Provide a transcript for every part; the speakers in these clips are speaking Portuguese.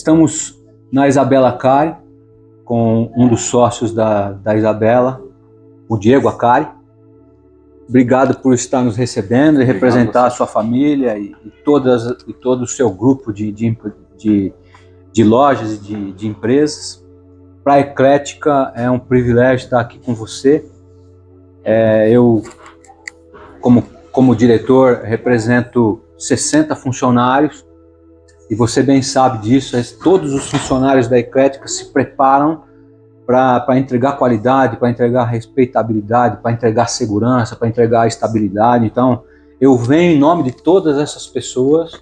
Estamos na Isabela Acari, com um dos sócios da Isabela, o Diego Acari. Obrigado por estar nos recebendo e representar a sua família e todo o seu grupo de lojas e de empresas. Para a Eclética é um privilégio estar aqui com você. Eu, como diretor, represento 60 funcionários e você bem sabe disso. Todos os funcionários da Eclética se preparam para entregar qualidade, para entregar respeitabilidade, para entregar segurança, para entregar estabilidade. Então, eu venho em nome de todas essas pessoas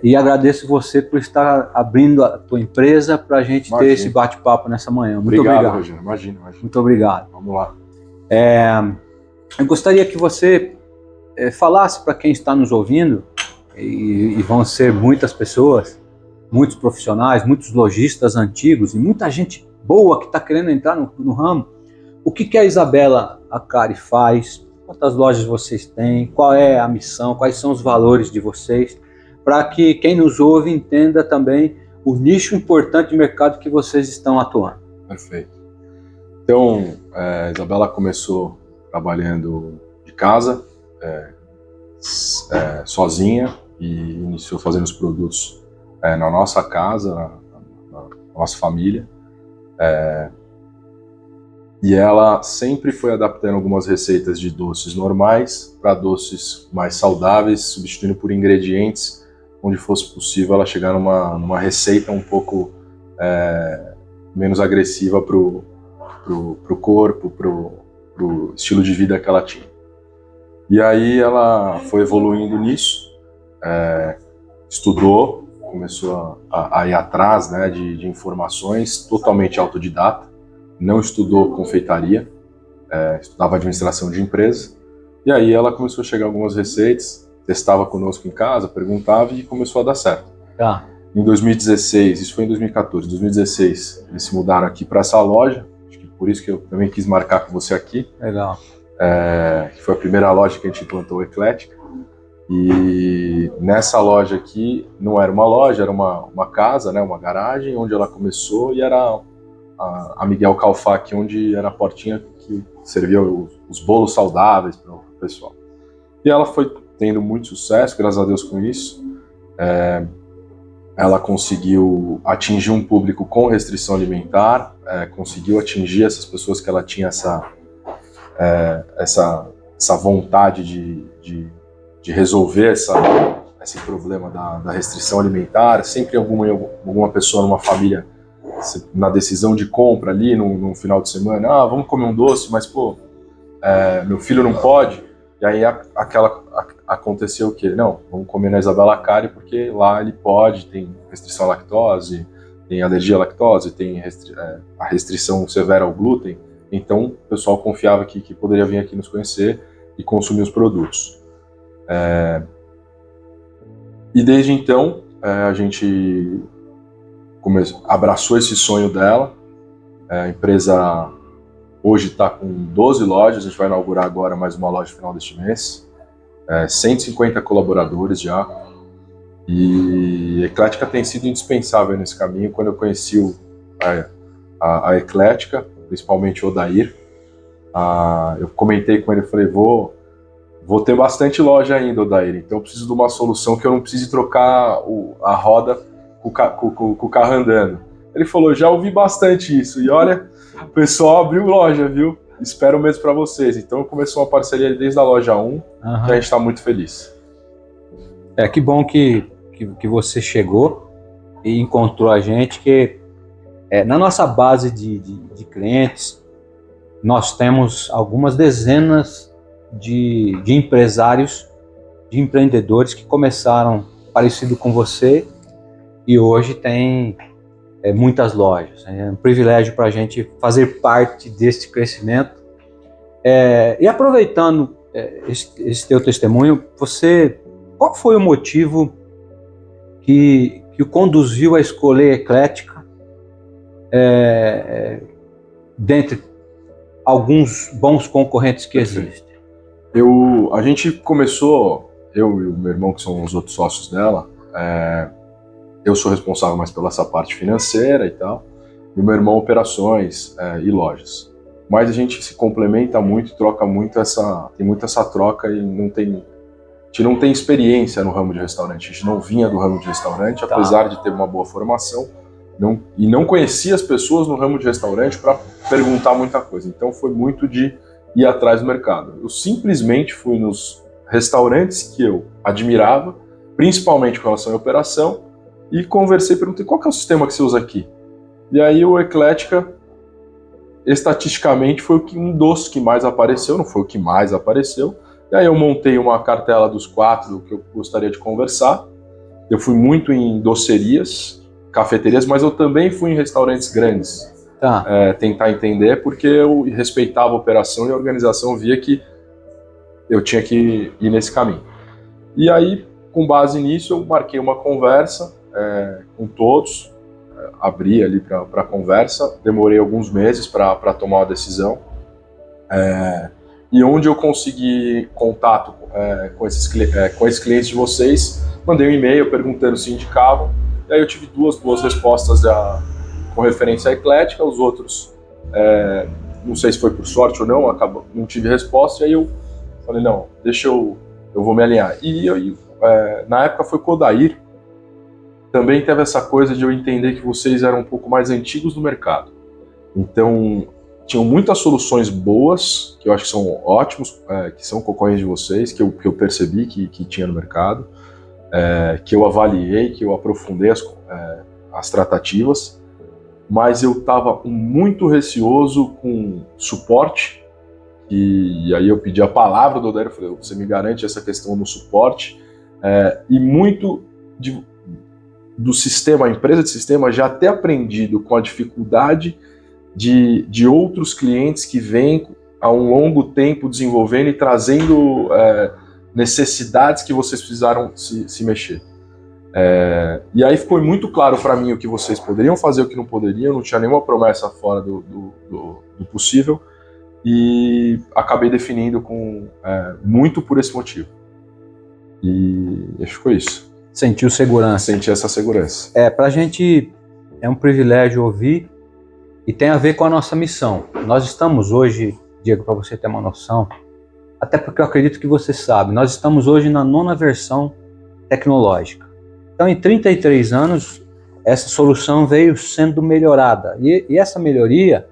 e agradeço você por estar abrindo a tua empresa para a gente ter esse bate-papo nessa manhã. Muito obrigado. Rogério. Imagina. Muito obrigado. Vamos lá. Eu gostaria que você falasse para quem está nos ouvindo, e vão ser muitas pessoas, muitos profissionais, muitos lojistas antigos e muita gente boa que está querendo entrar no ramo, o que a Isabela Acari faz, quantas lojas vocês têm, qual é a missão, quais são os valores de vocês, para que quem nos ouve entenda também o nicho importante de mercado que vocês estão atuando. Perfeito. Então, a Isabela começou trabalhando de casa, sozinha, e iniciou fazendo os produtos na nossa casa, na nossa família. E ela sempre foi adaptando algumas receitas de doces normais para doces mais saudáveis, substituindo por ingredientes onde fosse possível ela chegar numa receita um pouco menos agressiva para o corpo, para o estilo de vida que ela tinha. E aí ela foi evoluindo nisso, estudou, começou a ir atrás, né, de informações, totalmente autodidata, não estudou confeitaria, estudava administração de empresa, e aí ela começou a chegar algumas receitas, testava conosco em casa, perguntava e começou a dar certo. Tá. Em 2016, isso foi em 2014, em 2016, eles se mudaram aqui para essa loja, acho que por isso que eu também quis marcar com você aqui. Legal. Que foi a primeira loja que a gente implantou Eclética. E nessa loja aqui, não era uma loja, era uma casa, né, uma garagem, onde ela começou, e era a Miguel Calfac, onde era a portinha que servia os bolos saudáveis para o pessoal. E ela foi tendo muito sucesso, graças a Deus, com isso. Ela conseguiu atingir um público com restrição alimentar, conseguiu atingir essas pessoas que ela tinha essa vontade de resolver esse problema da restrição alimentar. Sempre alguma pessoa numa família, na decisão de compra ali, num final de semana, vamos comer um doce, mas meu filho não pode. E aí aconteceu o quê? Não, vamos comer na Isabela Acari porque lá ele pode, tem restrição à lactose, tem alergia à lactose, tem a restrição severa ao glúten. Então o pessoal confiava que poderia vir aqui nos conhecer e consumir os produtos. E desde então a gente abraçou esse sonho dela. A empresa hoje está com 12 lojas, a gente vai inaugurar agora mais uma loja no final deste mês. 150 colaboradores já. E a Eclética tem sido indispensável nesse caminho. Quando eu conheci a Eclética, principalmente o Odair, eu comentei com ele, falei, vou ter bastante loja ainda, Odair, então eu preciso de uma solução que eu não precise trocar a roda com o carro andando. Ele falou, já ouvi bastante isso, e olha, o pessoal abriu loja, viu? Espero mesmo para vocês. Então começou uma parceria desde a loja 1, e a gente está muito feliz. Que bom que você chegou e encontrou a gente, que na nossa base de clientes, nós temos algumas dezenas de empresários, de empreendedores que começaram parecido com você e hoje tem muitas lojas. É um privilégio para a gente fazer parte desse crescimento. E aproveitando esse teu testemunho, qual foi o motivo que o conduziu a escolher a Eclética dentre alguns bons concorrentes que existem? A gente começou, eu e o meu irmão, que são os outros sócios dela, eu sou responsável mais pela essa parte financeira e tal, e o meu irmão operações e lojas. Mas a gente se complementa muito, troca muito tem muito essa troca e a gente não tem experiência no ramo de restaurante, a gente não vinha do ramo de restaurante, apesar de ter uma boa formação, e não conhecia as pessoas no ramo de restaurante para perguntar muita coisa. Então foi muito de ir atrás do mercado. Eu simplesmente fui nos restaurantes que eu admirava, principalmente com relação à operação, e conversei, perguntei qual que é o sistema que você usa aqui. E aí o Eclética, estatisticamente, foi um dos que mais apareceu, não foi o que mais apareceu. E aí eu montei uma cartela dos 4 que eu gostaria de conversar. Eu fui muito em docerias, cafeterias, mas eu também fui em restaurantes grandes. Tentar entender, porque eu respeitava a operação e a organização via que eu tinha que ir nesse caminho. E aí, com base nisso, eu marquei uma conversa com todos, abri ali para conversa, demorei alguns meses para tomar uma decisão, e onde eu consegui contato com esses clientes de vocês, mandei um e-mail perguntando se indicavam, e aí eu tive 2 boas respostas com referência à Eclética, os outros, não sei se foi por sorte ou não tive resposta, e aí eu falei, não, deixa eu vou me alinhar. E na época foi com o Odair, também teve essa coisa de eu entender que vocês eram um pouco mais antigos no mercado. Então, tinham muitas soluções boas, que eu acho que são ótimos, que são concorrentes de vocês, que eu percebi que tinha no mercado, que eu avaliei, que eu aprofundei as tratativas, mas eu estava muito receoso com suporte, e aí eu pedi a palavra do Odair, eu falei, você me garante essa questão no suporte, e muito do sistema, a empresa de sistema já ter aprendido com a dificuldade de outros clientes que vêm há um longo tempo desenvolvendo e trazendo necessidades que vocês precisaram se mexer. E aí ficou muito claro para mim o que vocês poderiam fazer, o que não poderiam, não tinha nenhuma promessa fora do possível, e acabei definindo muito por esse motivo. E acho que foi isso. Sentiu segurança. Senti essa segurança. Pra gente é um privilégio ouvir e tem a ver com a nossa missão. Nós estamos hoje, Diego, para você ter uma noção, até porque eu acredito que você sabe, nós estamos hoje na 9ª versão tecnológica. Então, em 33 anos, essa solução veio sendo melhorada. E essa melhoria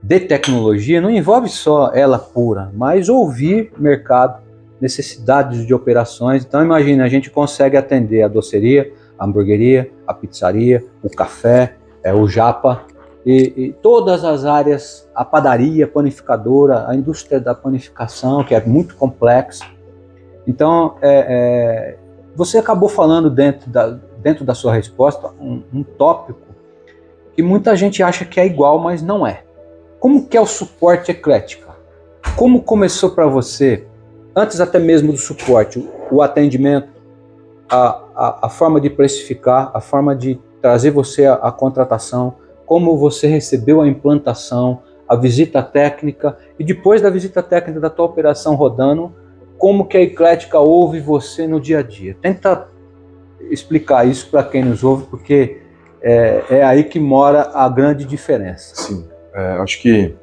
de tecnologia não envolve só ela pura, mas ouvir mercado, necessidades de operações. Então imagina, a gente consegue atender a doceria, a hamburgueria, a pizzaria, o café, o japa e todas as áreas, a padaria, a panificadora, a indústria da panificação, que é muito complexa. Então você acabou falando dentro da sua resposta um tópico que muita gente acha que é igual, mas não é. Como que é o suporte Eclética? Como começou para você? Antes até mesmo do suporte, o atendimento, a forma de precificar, a forma de trazer você a contratação, como você recebeu a implantação, a visita técnica, e depois da visita técnica da tua operação rodando, como que a Eclética ouve você no dia a dia. Tenta explicar isso para quem nos ouve, porque é aí que mora a grande diferença. Sim, acho que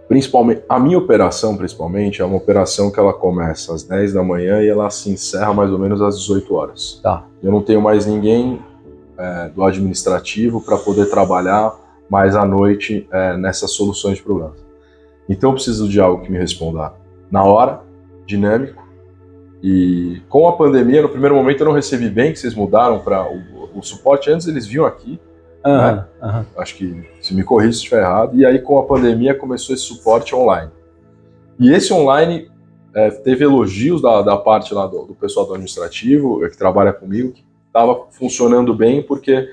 principalmente, a minha operação, principalmente, é uma operação que ela começa às 10 da manhã e ela se encerra mais ou menos às 18 horas. Tá. Eu não tenho mais ninguém do administrativo para poder trabalhar mais à noite nessas soluções de problemas. Então eu preciso de algo que me responda na hora, dinâmico, e com a pandemia, no primeiro momento eu não recebi bem, que vocês mudaram para o suporte, antes eles vinham aqui, né? Acho que se me corrija se estiver errado, e aí com a pandemia começou esse suporte online. E esse online teve elogios da parte lá do pessoal do administrativo, que trabalha comigo, que estava funcionando bem, porque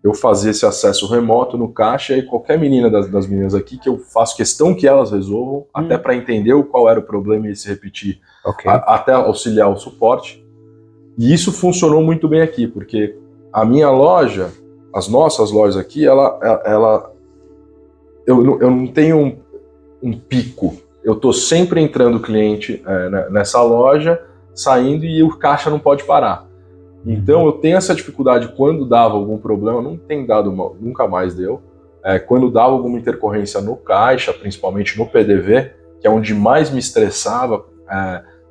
eu fazia esse acesso remoto no caixa, e qualquer menina das meninas aqui, que eu faço questão que elas resolvam, até para entender qual era o problema e se repetir, até auxiliar o suporte. E isso funcionou muito bem aqui, porque a minha loja, as nossas lojas aqui, eu não tenho um pico. Eu estou sempre entrando cliente nessa loja, saindo, e o caixa não pode parar. Então eu tenho essa dificuldade quando dava algum problema, não tem dado, nunca mais deu. Quando dava alguma intercorrência no caixa, principalmente no PDV, que é onde mais me estressava,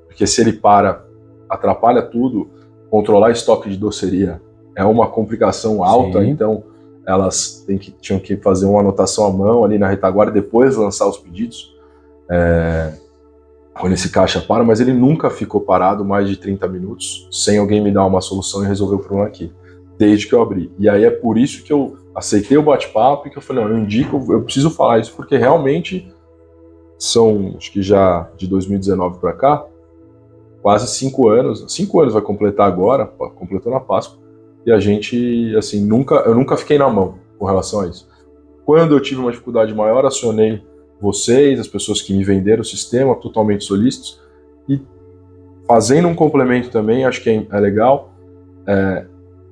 porque se ele para, atrapalha tudo, controlar estoque de doceria é uma complicação alta. Sim. Então elas tinham que fazer uma anotação à mão ali na retaguarda e depois lançar os pedidos. Quando esse caixa para, mas ele nunca ficou parado mais de 30 minutos sem alguém me dar uma solução e resolver o problema aqui, desde que eu abri. E aí é por isso que eu aceitei o bate-papo e que eu falei, não, eu preciso falar isso, porque realmente são, acho que já de 2019 para cá, quase 5 anos, 5 anos vai completar agora, completou na Páscoa, e a gente, assim, eu nunca fiquei na mão com relação a isso. Quando eu tive uma dificuldade maior, acionei vocês, as pessoas que me venderam o sistema, totalmente solícitos, e fazendo um complemento também, acho que é legal,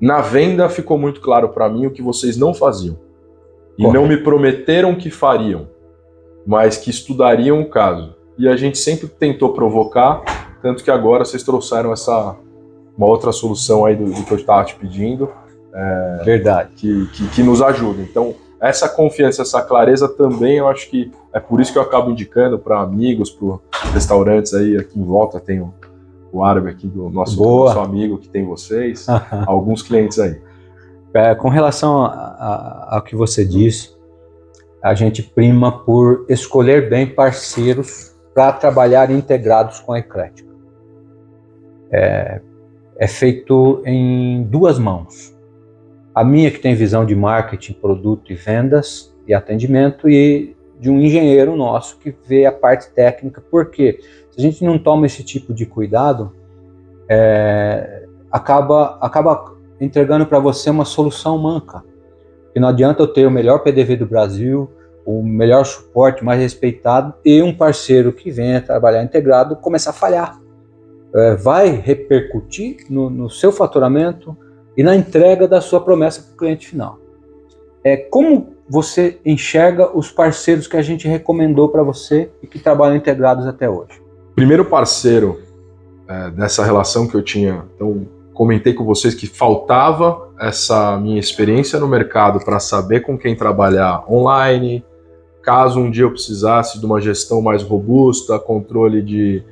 na venda ficou muito claro para mim o que vocês não faziam, e Correto. Não me prometeram que fariam, mas que estudariam o caso, e a gente sempre tentou provocar, tanto que agora vocês trouxeram uma outra solução aí do que eu estava te pedindo, Verdade. Que nos ajuda. Então, essa confiança, essa clareza também, eu acho que é por isso que eu acabo indicando para amigos, para restaurantes aí aqui em volta, tem o árabe aqui do nosso amigo que tem vocês, alguns clientes aí. Com relação ao que você disse, a gente prima por escolher bem parceiros para trabalhar integrados com a Eclética. É feito em 2 mãos. A minha, que tem visão de marketing, produto e vendas e atendimento, e de um engenheiro nosso que vê a parte técnica, porque se a gente não toma esse tipo de cuidado, acaba entregando para você uma solução manca. Porque não adianta eu ter o melhor PDV do Brasil, o melhor suporte, mais respeitado, e um parceiro que venha trabalhar integrado começar a falhar. Vai repercutir no seu faturamento e na entrega da sua promessa para o cliente final. Como você enxerga os parceiros que a gente recomendou para você e que trabalham integrados até hoje? Primeiro parceiro dessa relação que eu tinha, então comentei com vocês que faltava essa minha experiência no mercado para saber com quem trabalhar online, caso um dia eu precisasse de uma gestão mais robusta, controle de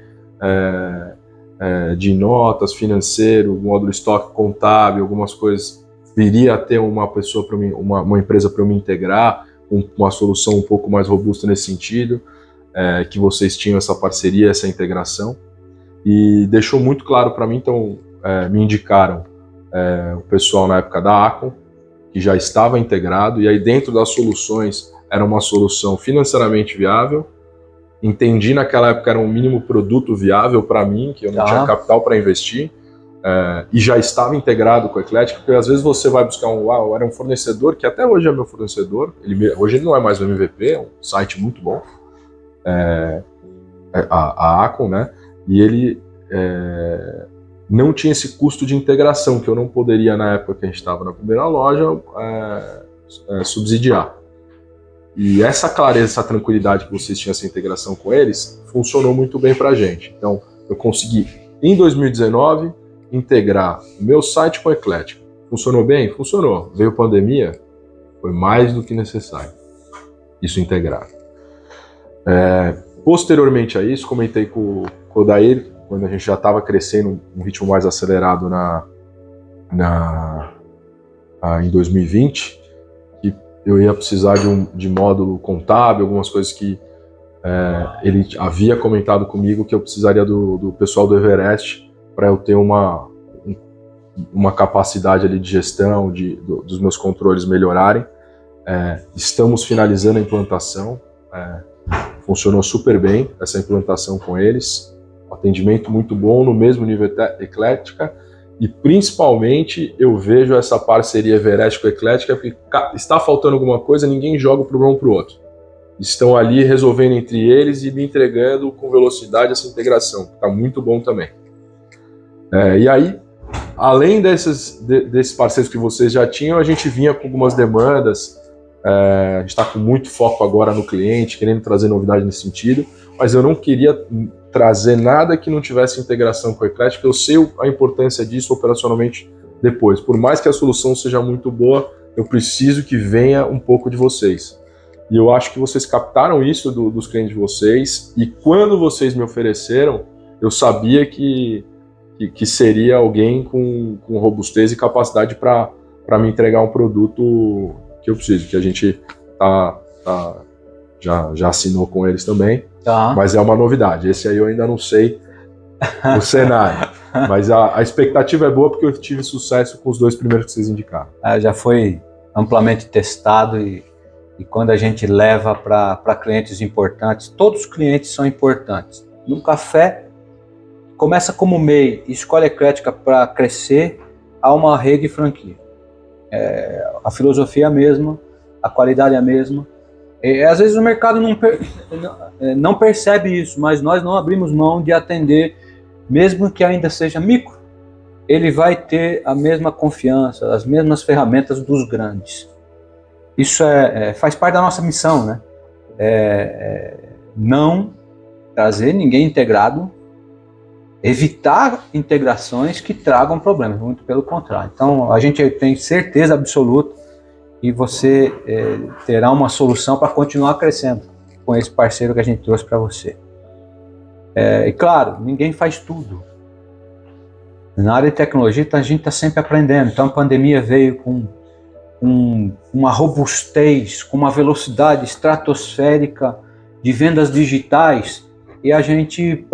notas, financeiro, módulo estoque contábil, algumas coisas, viria a ter uma pessoa para mim, uma empresa para eu me integrar, uma solução um pouco mais robusta nesse sentido, que vocês tinham essa parceria, essa integração, e deixou muito claro para mim. Então me indicaram o pessoal na época da Acon, que já estava integrado, e aí dentro das soluções era uma solução financeiramente viável. Entendi naquela época era um mínimo produto viável para mim, que eu não tinha capital para investir, e já estava integrado com a Eclética, porque às vezes você vai buscar era um fornecedor, que até hoje é meu fornecedor, hoje ele não é mais o MVP, é um site muito bom, a Acon, né? E ele não tinha esse custo de integração, que eu não poderia, na época que a gente estava na primeira loja, subsidiar. E essa clareza, essa tranquilidade que vocês tinham, essa integração com eles, funcionou muito bem para a gente. Então, eu consegui, em 2019, integrar o meu site com a Eclética. Funcionou bem? Funcionou. Veio pandemia? Foi mais do que necessário isso integrado. Posteriormente a isso, comentei com o Odair, quando a gente já estava crescendo um ritmo mais acelerado em 2020, que eu ia precisar de módulo contábil, algumas coisas que ele havia comentado comigo que eu precisaria do pessoal do Everest para eu ter uma capacidade ali de gestão, dos meus controles melhorarem. Estamos finalizando a implantação, funcionou super bem essa implantação com eles, atendimento muito bom, no mesmo nível Eclética, e principalmente eu vejo essa parceria Everest com a Eclética, porque está faltando alguma coisa, ninguém joga o problema para o outro. Estão ali resolvendo entre eles e me entregando com velocidade essa integração, está muito bom também. E aí, além desses parceiros que vocês já tinham, a gente vinha com algumas demandas, a gente está com muito foco agora no cliente, querendo trazer novidade nesse sentido, mas eu não queria trazer nada que não tivesse integração com o Eclectic. Eu sei a importância disso operacionalmente depois. Por mais que a solução seja muito boa, eu preciso que venha um pouco de vocês. E eu acho que vocês captaram isso dos clientes de vocês, e quando vocês me ofereceram, eu sabia que seria alguém com robustez e capacidade para me entregar um produto que eu preciso, que a gente já assinou com eles também, mas é uma novidade. Esse aí eu ainda não sei o cenário, mas a expectativa é boa porque eu tive sucesso com os 2 primeiros que vocês indicaram. Já foi amplamente testado e quando a gente leva para clientes importantes, todos os clientes são importantes. No café, começa como MEI, escolhe a Eclética para crescer, há uma rede de franquia. A filosofia é a mesma, a qualidade é a mesma. Às vezes o mercado não percebe isso, mas nós não abrimos mão de atender, mesmo que ainda seja micro, ele vai ter a mesma confiança, as mesmas ferramentas dos grandes. Isso faz parte da nossa missão, né? Não trazer ninguém integrado, evitar integrações que tragam problemas, muito pelo contrário. Então, a gente tem certeza absoluta que você terá uma solução para continuar crescendo com esse parceiro que a gente trouxe para você. E claro, ninguém faz tudo. Na área de tecnologia, a gente está sempre aprendendo. Então, a pandemia veio com uma robustez, com uma velocidade estratosférica de vendas digitais, e a gente,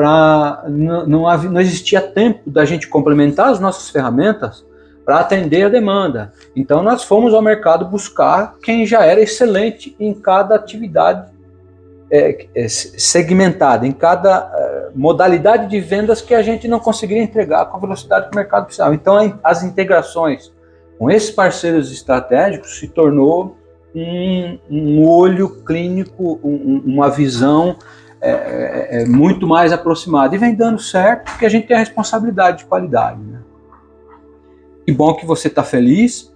não existia tempo da gente complementar as nossas ferramentas para atender a demanda. Então nós fomos ao mercado buscar quem já era excelente em cada atividade segmentada, em cada modalidade de vendas que a gente não conseguiria entregar com a velocidade que o mercado precisava. Então as integrações com esses parceiros estratégicos se tornou um olho clínico, uma visão muito mais aproximada, e vem dando certo porque a gente tem a responsabilidade de qualidade, né? Que bom que você está feliz.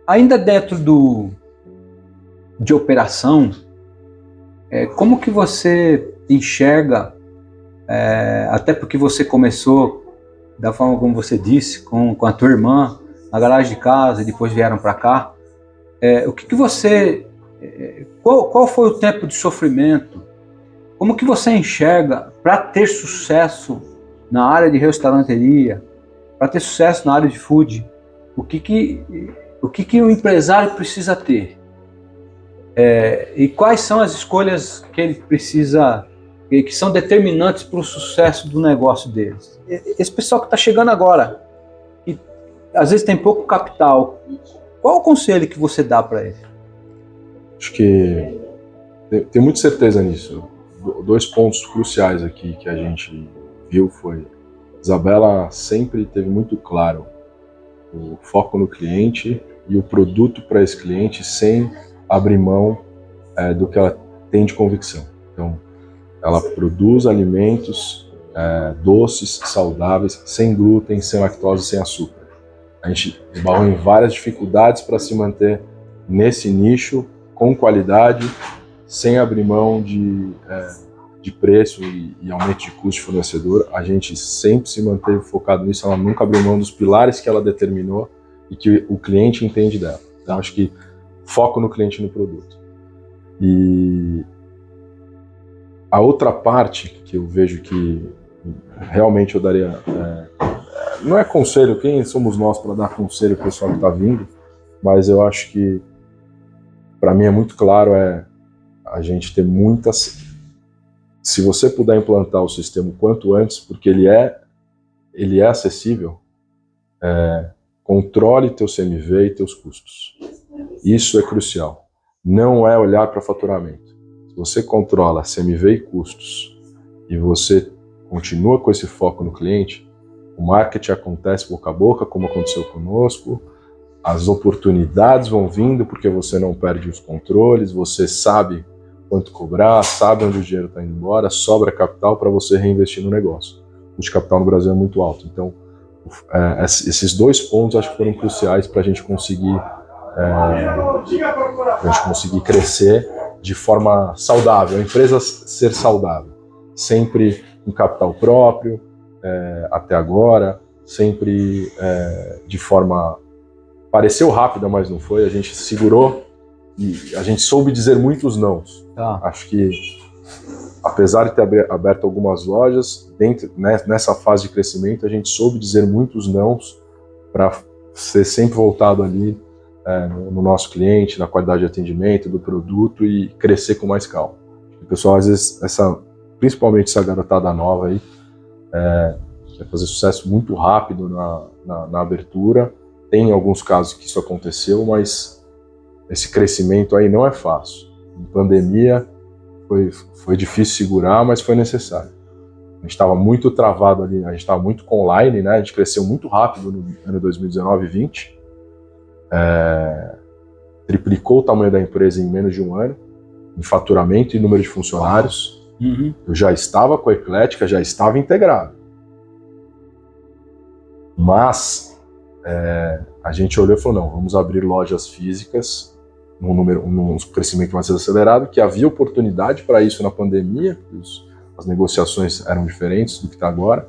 Ainda dentro de operação, como que você enxerga, até porque você começou da forma como você disse, com a tua irmã na garagem de casa e depois vieram para cá, o que você... Qual foi o tempo de sofrimento? Como que você enxerga para ter sucesso na área de restauranteria, para ter sucesso na área de food? O que o empresário precisa ter? E quais são as escolhas que ele precisa, que são determinantes para o sucesso do negócio deles? Esse pessoal que está chegando agora, e às vezes tem pouco capital, qual o conselho que você dá para ele? Acho que tem muita certeza nisso. 2 pontos cruciais aqui que a gente viu foi: Isabela sempre teve muito claro o foco no cliente e o produto para esse cliente, sem abrir mão do que ela tem de convicção. Então, ela produz alimentos doces, saudáveis, sem glúten, sem lactose, sem açúcar. A gente esbarrou em várias dificuldades para se manter nesse nicho, com qualidade, sem abrir mão de preço e aumento de custo de fornecedor. A gente sempre se manteve focado nisso, ela nunca abriu mão dos pilares que ela determinou e que o cliente entende dela. Então, acho que foco no cliente e no produto. E a outra parte que eu vejo que realmente eu daria... não é conselho, quem somos nós para dar conselho ao pessoal que está vindo, mas eu acho que para mim é muito claro, a gente ter muitas... Se você puder implantar o sistema o quanto antes, porque ele é acessível, controle teu CMV e teus custos. Isso é crucial. Não é olhar para faturamento. Se você controla CMV e custos e você continua com esse foco no cliente, o marketing acontece boca a boca, como aconteceu conosco. As oportunidades vão vindo porque você não perde os controles, você sabe quanto cobrar, sabe onde o dinheiro está indo embora, sobra capital para você reinvestir no negócio. O custo de capital no Brasil é muito alto. Então, esses 2 pontos acho que foram cruciais para a gente conseguir crescer de forma saudável, a empresa ser saudável. sempre com capital próprio, até agora, sempre de forma... Pareceu rápida, mas não foi. A gente segurou e a gente soube dizer muitos nãos. Acho que, apesar de ter aberto algumas lojas, nessa fase de crescimento, a gente soube dizer muitos nãos para ser sempre voltado ali no nosso cliente, na qualidade de atendimento, do produto e crescer com mais calma. O pessoal, às vezes, principalmente essa garotada nova aí, vai fazer sucesso muito rápido na abertura. Tem alguns casos que isso aconteceu, mas esse crescimento aí não é fácil. Em pandemia foi difícil segurar, mas foi necessário. A gente estava muito travado ali, a gente estava muito online, né? A gente cresceu muito rápido no ano 2019 e 2020. Triplicou o tamanho da empresa em menos de um ano, em faturamento e número de funcionários. Uhum. Eu já estava com a Eclética, já estava integrado. Mas a gente olhou e falou, não, vamos abrir lojas físicas num crescimento mais acelerado, que havia oportunidade para isso na pandemia, as negociações eram diferentes do que está agora,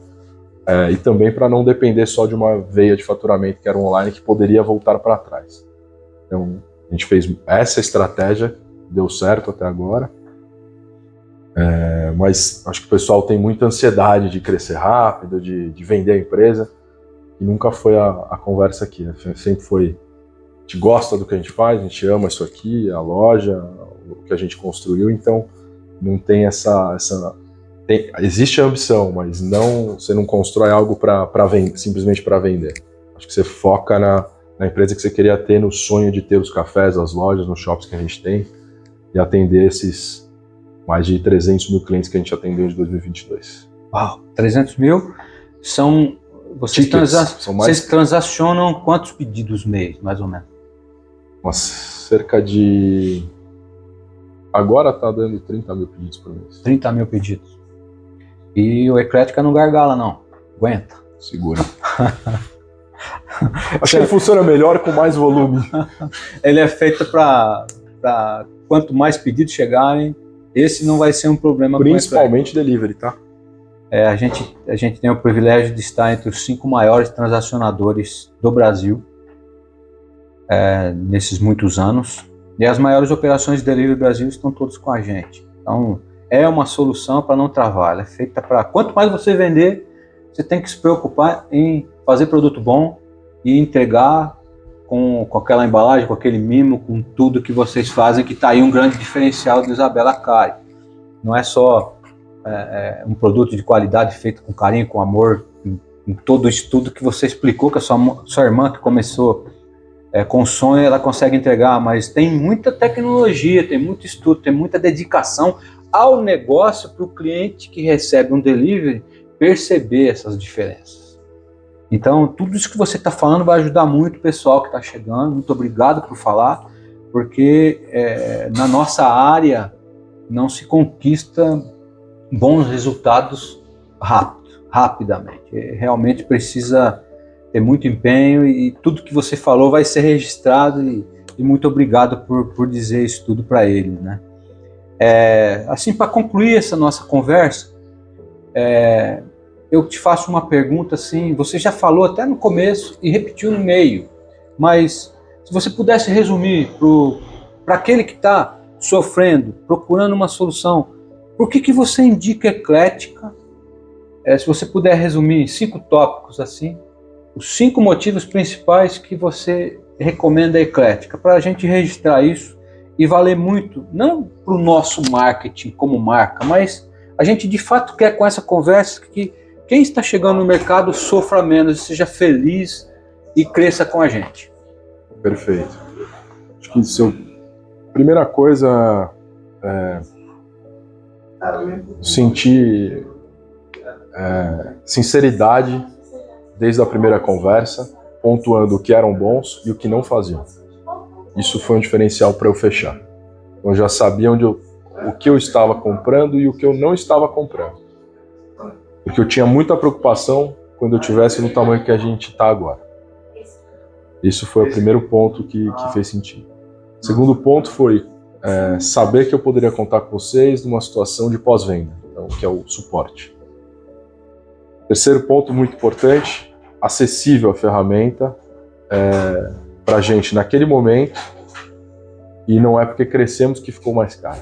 e também para não depender só de uma veia de faturamento que era online, que poderia voltar para trás. Então, a gente fez essa estratégia, deu certo até agora, mas acho que o pessoal tem muita ansiedade de crescer rápido, de vender a empresa, e nunca foi a conversa aqui, né? Sempre foi, a gente gosta do que a gente faz, a gente ama isso aqui, a loja, o que a gente construiu, então não tem existe a ambição, mas você não constrói algo simplesmente para vender. Acho que você foca na empresa que você queria ter, no sonho de ter os cafés, as lojas, nos shops que a gente tem, e atender esses mais de 300 mil clientes que a gente atendeu de 2022. Uau, 300 mil são... Vocês transacionam quantos pedidos mês, mais ou menos? Cerca de... Agora tá dando 30 mil pedidos por mês. 30 mil pedidos. E o Eclética não gargala, não. Aguenta. Segura. Acho que ele funciona melhor com mais volume. Ele é feito para quanto mais pedidos chegarem, esse não vai ser um problema. Principalmente delivery, tá? A gente tem o privilégio de estar entre os 5 maiores transacionadores do Brasil nesses muitos anos. E as maiores operações de delivery do Brasil estão todos com a gente. Então, é uma solução para não travar. Ela é feita para... Quanto mais você vender, você tem que se preocupar em fazer produto bom e entregar com aquela embalagem, com aquele mimo, com tudo que vocês fazem, que está aí um grande diferencial do Isabela Cari. Não é só um produto de qualidade feito com carinho, com amor, em todo o estudo que você explicou, que a sua irmã que começou com sonho, ela consegue entregar, mas tem muita tecnologia, tem muito estudo, tem muita dedicação ao negócio para o cliente que recebe um delivery perceber essas diferenças. Então, tudo isso que você está falando vai ajudar muito o pessoal que está chegando. Muito obrigado por falar, porque na nossa área não se conquista bons resultados rapidamente. Realmente precisa ter muito empenho e tudo que você falou vai ser registrado e muito obrigado por dizer isso tudo para ele, né? Assim, para concluir essa nossa conversa, eu te faço uma pergunta assim, você já falou até no começo e repetiu no meio, mas se você pudesse resumir para aquele que está sofrendo, procurando uma solução, por que você indica Eclética? Se você puder resumir em 5 tópicos assim, os 5 motivos principais que você recomenda a Eclética, para a gente registrar isso e valer muito, não para o nosso marketing como marca, mas a gente de fato quer com essa conversa que quem está chegando no mercado sofra menos, seja feliz e cresça com a gente. Perfeito. Acho que primeira coisa sentir sinceridade desde a primeira conversa, pontuando o que eram bons e o que não faziam. Isso foi um diferencial para eu fechar. Eu já sabia o que eu estava comprando e o que eu não estava comprando. Porque eu tinha muita preocupação quando eu tivesse no tamanho que a gente está agora. Isso foi o primeiro ponto que fez sentido. O segundo ponto foi saber que eu poderia contar com vocês numa situação de pós-venda. Então, que é o suporte. Terceiro ponto muito importante, acessível a ferramenta para a gente naquele momento, e não é porque crescemos que ficou mais caro.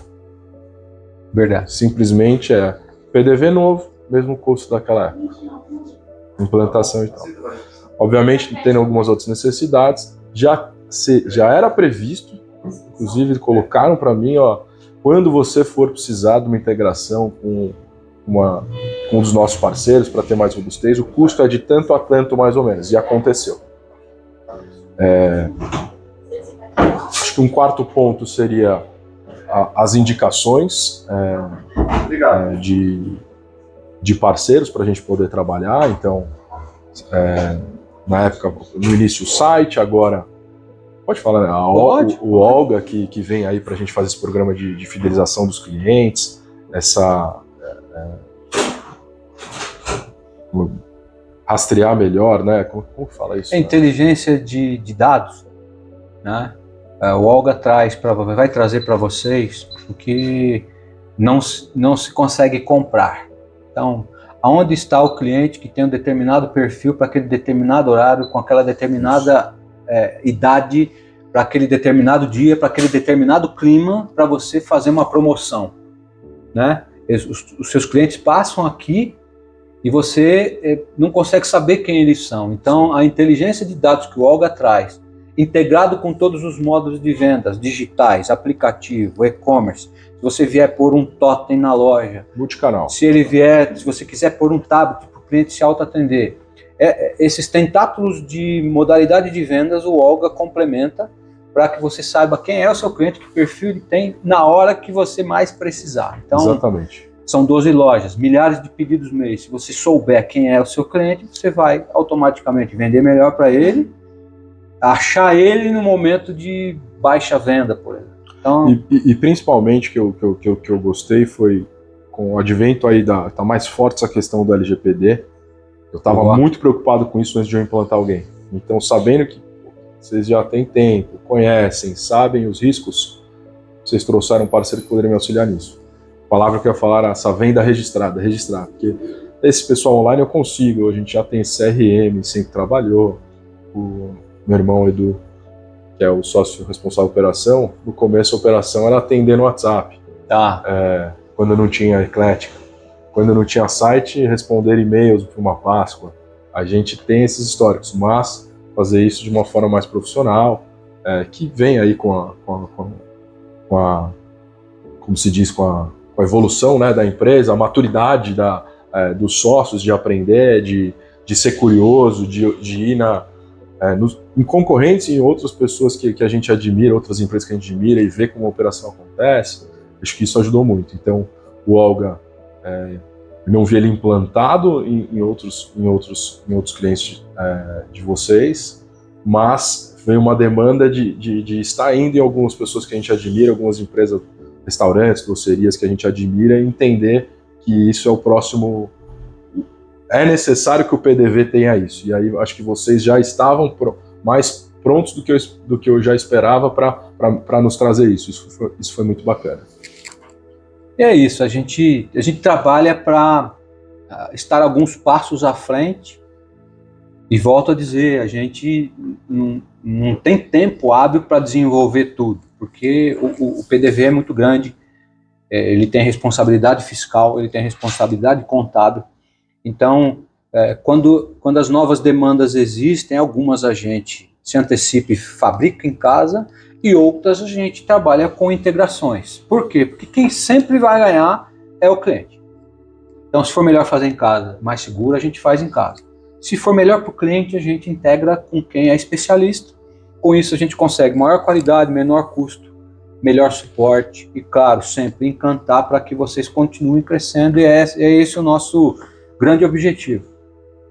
Verdade. Simplesmente é PDV novo, mesmo custo daquela época. Implantação e tal. Obviamente, tendo algumas outras necessidades, já era previsto, inclusive colocaram para mim, ó, quando você for precisar de uma integração com um dos nossos parceiros para ter mais robustez, o custo é de tanto a tanto mais ou menos, e aconteceu. Acho que um quarto ponto seria as indicações de parceiros para a gente poder trabalhar. Então, na época, no início o site, agora pode falar, né? O Olga que vem aí para a gente fazer esse programa de fidelização dos clientes, rastrear melhor, né? Como fala isso? Inteligência de dados, né? O Olga vai trazer para vocês o que não se consegue comprar. Então, aonde está o cliente que tem um determinado perfil para aquele determinado horário, com aquela determinada idade, para aquele determinado dia, para aquele determinado clima, para você fazer uma promoção, né? Os seus clientes passam aqui e você não consegue saber quem eles são. Então, a inteligência de dados que o Olga traz, integrado com todos os modos de vendas digitais, aplicativo, e-commerce, se você vier pôr um totem na loja, multicanal, se você quiser pôr um tablet para o cliente se auto-atender, esses tentáculos de modalidade de vendas, o Olga complementa para que você saiba quem é o seu cliente, que perfil ele tem na hora que você mais precisar. Então, exatamente. São 12 lojas, milhares de pedidos mês. Se você souber quem é o seu cliente, você vai automaticamente vender melhor para ele, achar ele no momento de baixa venda, por exemplo. Então, e principalmente que eu gostei foi com o advento aí tá mais forte essa questão do LGPD. Eu estava muito preocupado com isso antes de eu implantar alguém. Então, sabendo que vocês já têm tempo, conhecem, sabem os riscos, vocês trouxeram um parceiro que poderia me auxiliar nisso. A palavra que eu ia falar era essa venda registrada, porque esse pessoal online eu consigo, a gente já tem CRM, sempre trabalhou. O meu irmão Edu, que é o sócio responsável pela operação, no começo a operação era atender no WhatsApp. Quando não tinha Eclética. Quando não tinha site, responder e-mails para uma Páscoa. A gente tem esses históricos, mas fazer isso de uma forma mais profissional, que vem aí com a como se diz, com a evolução, né, da empresa, a maturidade dos sócios de aprender, de ser curioso, de ir em concorrentes e em outras pessoas que a gente admira, outras empresas que a gente admira e ver como a operação acontece. Acho que isso ajudou muito. Então, o Olga, não vi ele implantado em outros clientes de vocês, mas veio uma demanda de estar indo em algumas pessoas que a gente admira, algumas empresas, restaurantes, docerias que a gente admira, e entender que isso é o próximo. É necessário que o PDV tenha isso. E aí acho que vocês já estavam mais prontos do que eu já esperava para nos trazer isso. Isso foi muito bacana. E é isso, a gente trabalha para estar alguns passos à frente, e volto a dizer, a gente não tem tempo hábil para desenvolver tudo, porque o PDV é muito grande, ele tem responsabilidade fiscal, ele tem responsabilidade contábil. Então, quando as novas demandas existem, algumas a gente se antecipa e fabrica em casa, e outras a gente trabalha com integrações. Por quê? Porque quem sempre vai ganhar é o cliente. Então, se for melhor fazer em casa, mais seguro, a gente faz em casa. Se for melhor para o cliente, a gente integra com quem é especialista. Com isso, a gente consegue maior qualidade, menor custo, melhor suporte e, claro, sempre encantar para que vocês continuem crescendo. E é esse o nosso grande objetivo.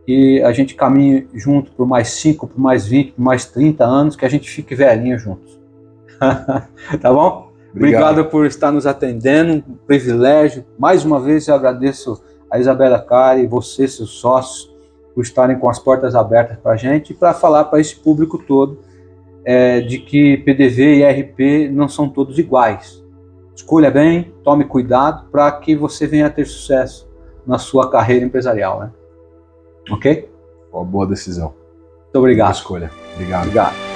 E a gente caminhe junto por mais 5, por mais 20, por mais 30 anos, que a gente fique velhinho juntos. Tá bom? Obrigado por estar nos atendendo, um privilégio. Mais uma vez eu agradeço a Isabela Cari e você, seus sócios, por estarem com as portas abertas para a gente e para falar para esse público todo de que PDV e ERP não são todos iguais. escolha bem, tome cuidado para que você venha a ter sucesso na sua carreira empresarial, né? Ok? Uma boa decisão. Muito obrigado. Boa escolha. Obrigado. Obrigado.